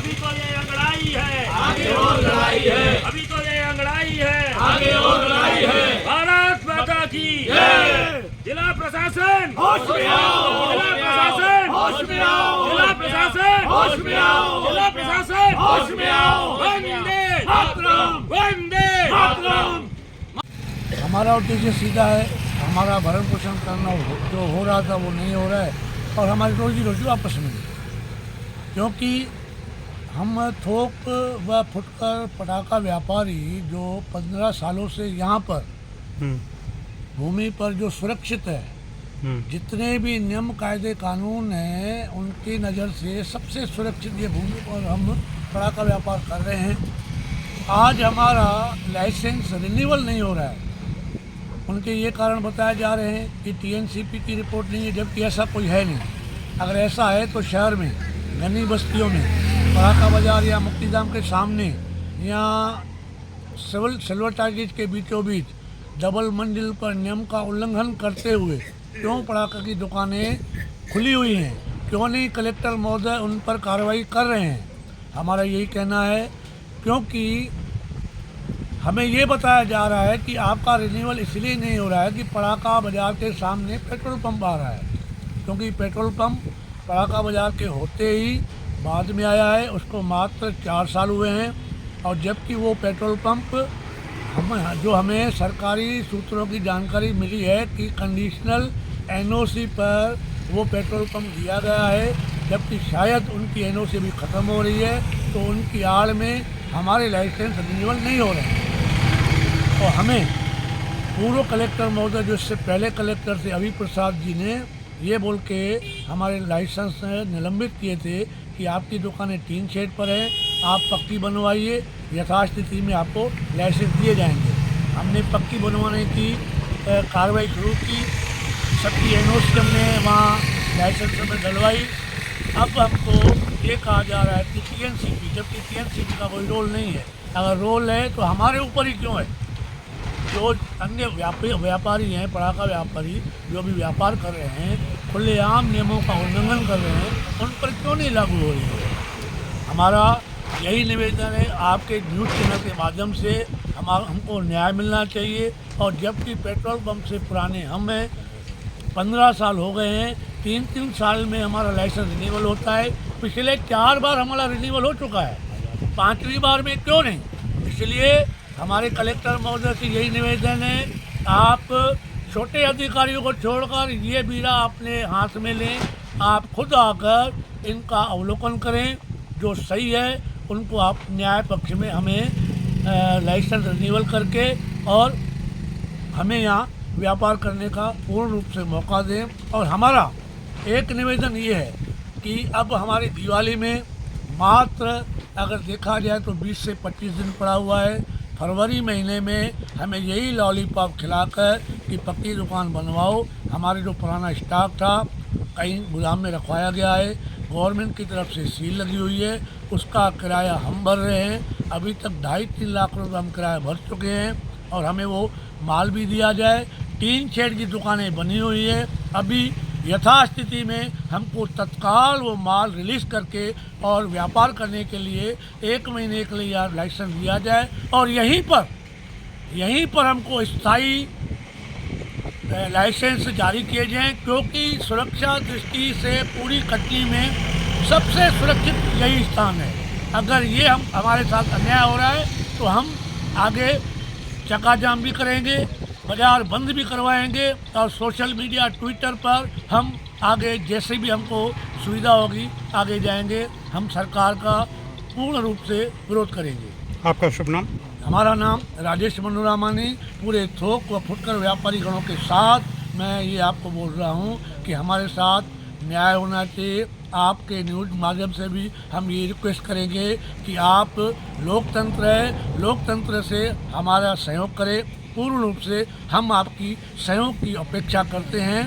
अभी तो ये अंगड़ाई है, आगे और लड़ाई है, अभी तो ये अंगड़ाई है, आगे और लड़ाई है। भारत माता की जय। जिला प्रशासन होश में आओ, जिला प्रशासन होश में आओ, जिला प्रशासन होश में आओ, जिला प्रशासन होश में आओ। वंदे मातरम, वंदे मातरम। हमारा उद्देश्य सीधा है, हमारा भरण पोषण करना जो हो रहा था वो नहीं हो रहा है और हमारी रोजी रोटी वापस मिली, क्योंकि हम थोक व फुटकर पटाखा व्यापारी जो 15 सालों से यहाँ पर भूमि पर जो सुरक्षित है, जितने भी नियम कायदे कानून हैं उनकी नज़र से सबसे सुरक्षित ये भूमि पर हम पटाखा व्यापार कर रहे हैं। आज हमारा लाइसेंस रिन्यूअल नहीं हो रहा है। उनके ये कारण बताए जा रहे हैं कि टीएनसीपी की रिपोर्ट नहीं है, जबकि ऐसा कोई है नहीं। अगर ऐसा है तो शहर में घनी बस्तियों में पटाखा बाजार या मुक्तिधाम के सामने या सिल्वर टाइगर्स के बीचों बीच डबल मंजिल पर नियम का उल्लंघन करते हुए क्यों पटाखा की दुकानें खुली हुई हैं, क्यों नहीं कलेक्टर महोदय उन पर कार्रवाई कर रहे हैं। हमारा यही कहना है, क्योंकि हमें ये बताया जा रहा है कि आपका रिन्यूअल इसलिए नहीं हो रहा है कि पटाखा बाजार के सामने पेट्रोल पंप आ रहा है, क्योंकि पेट्रोल पंप पटाखा बाजार के होते ही बाद में आया है। उसको मात्र 4 साल हुए हैं और जबकि वो पेट्रोल पंप हमें सरकारी सूत्रों की जानकारी मिली है कि कंडीशनल एनओसी पर वो पेट्रोल पंप दिया गया है, जबकि शायद उनकी एनओसी भी ख़त्म हो रही है, तो उनकी आड़ में हमारे लाइसेंस रिन्यूअल नहीं हो रहे हैं। और हमें पूर्व कलेक्टर महोदय जो इससे पहले कलेक्टर थे अभी प्रसाद जी ने ये बोल के हमारे लाइसेंस निलंबित किए थे कि आपकी दुकानें टीन शेड पर हैं, आप पक्की बनवाइए, यथास्थिति में आपको लाइसेंस दिए जाएंगे। हमने पक्की बनवाने की कार्रवाई शुरू की, सबकी एनओसी हमने वहाँ लाइसेंस में डलवाई। अब हमको ये कहा जा रहा है कि टीएनसीपी, जबकि टीएनसीपी का कोई रोल नहीं है। अगर रोल है तो हमारे ऊपर ही क्यों है? जो अन्य व्यापारी हैं, पटाखा व्यापारी जो भी व्यापार कर रहे हैं, खुलेआम नियमों का उल्लंघन कर रहे हैं, उन पर क्यों नहीं लागू हो रही है? हमारा यही निवेदन है आपके न्यूज़ चैनल के माध्यम से, हमको न्याय मिलना चाहिए। और जबकि पेट्रोल पंप से पुराने हम हैं, 15 साल हो गए हैं, 3-3 साल में हमारा लाइसेंस रिन्यूअल होता है। पिछले 4 बार हमारा रिन्यूअल हो चुका है, 5वीं बार में क्यों नहीं? इसलिए हमारे कलेक्टर महोदय से यही निवेदन है, आप छोटे अधिकारियों को छोड़कर ये बीड़ा अपने हाथ में लें, आप खुद आकर इनका अवलोकन करें, जो सही है उनको आप न्याय पक्ष में हमें लाइसेंस रिन्यूअल करके और हमें यहाँ व्यापार करने का पूर्ण रूप से मौका दें। और हमारा एक निवेदन ये है कि अब हमारी दिवाली में मात्र अगर देखा जाए तो 20 से 25 दिन पड़ा हुआ है। फरवरी महीने में हमें यही लॉलीपॉप खिलाकर कि पक्की दुकान बनवाओ, हमारे जो पुराना स्टॉक था कहीं गोदाम में रखवाया गया है, गवर्नमेंट की तरफ से सील लगी हुई है, उसका किराया हम भर रहे हैं। अभी तक 2.5-3 लाख रुपये हम किराया भर चुके हैं और हमें वो माल भी दिया जाए। टीन शेड की दुकानें बनी हुई है, अभी यथास्थिति में हमको तत्काल वो माल रिलीज़ करके और व्यापार करने के लिए 1 महीने के लिए लाइसेंस दिया जाए और यहीं पर हमको स्थायी लाइसेंस जारी किए जाएं, क्योंकि सुरक्षा दृष्टि से पूरी कटनी में सबसे सुरक्षित यही स्थान है। अगर ये हमारे साथ अन्याय हो रहा है तो हम आगे चक्का जाम भी करेंगे, बाजार बंद भी करवाएंगे और सोशल मीडिया ट्विटर पर हम आगे जैसे भी हमको सुविधा होगी आगे जाएंगे। हम सरकार का पूर्ण रूप से विरोध करेंगे। आपका शुभ नाम? हमारा नाम राजेश मनोरामानी। पूरे थोक व फुटकर व्यापारी गणों के साथ मैं ये आपको बोल रहा हूँ कि हमारे साथ न्याय होना चाहिए। आपके न्यूज़ माध्यम से भी हम ये रिक्वेस्ट करेंगे कि आप लोकतंत्र है, लोकतंत्र से हमारा सहयोग करें। पूर्ण रूप से हम आपकी सहयोग की अपेक्षा करते हैं।